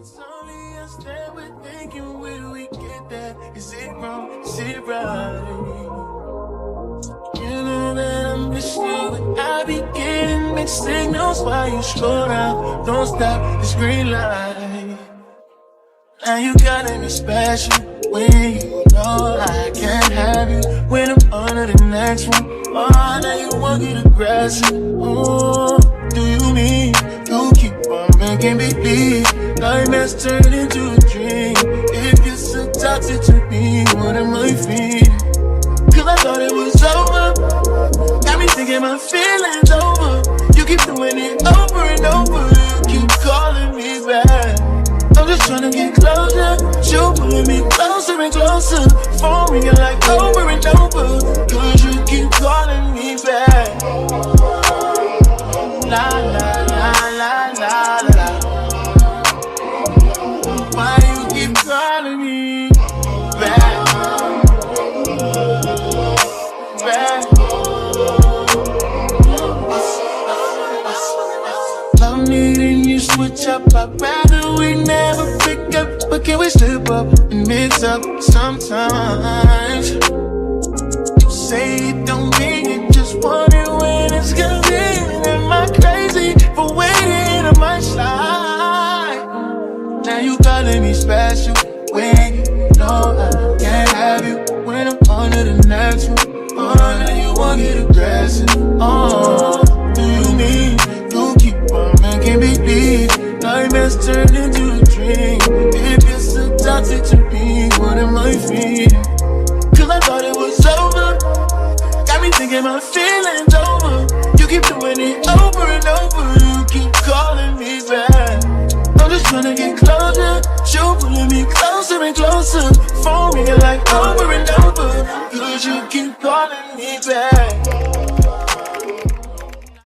It's only us that we're thinking, where do we get that? Is it wrong? Is it right? You know that I miss you, but I be getting mixed signals while you slow down. Don't stop this green light. Now you gotta be special when you know I can't have you. When I'm under the next one, oh, now you wanna get aggressive. Oh, do you mean you keep on making me believe nightmares turn into a dream? If you're so toxic to me, what am I feeling? Cause I thought it was over. Got me thinking my feelings over. You keep doing it over and over. You keep calling me back. I'm just trying to get closer. You pulling me closer and closer. Phone ringing like over and over. Cause you keep calling me back. La la la la la la. Why you keep calling me back? Love needing you switch up. I'd rather we never pick up, but can we slip up and mix up sometimes? You say it don't mean you just want it when it's convenient. Am I crazy for waiting on my slide? Now you calling me special when you know I can't have you. When I'm under the next one, oh, now you wanna get aggressive. Oh, do you mean you keep on making me believe nightmares turn into a dream? If you're so toxic to me, what am I feeling? Cause I thought it was over. Got me thinking my feelings over. You keep doing it over and over. You keep calling me back. I'm just trying to get closer. You pulling me closer and closer. Phone ringing like over and over. Cause you keep calling me back.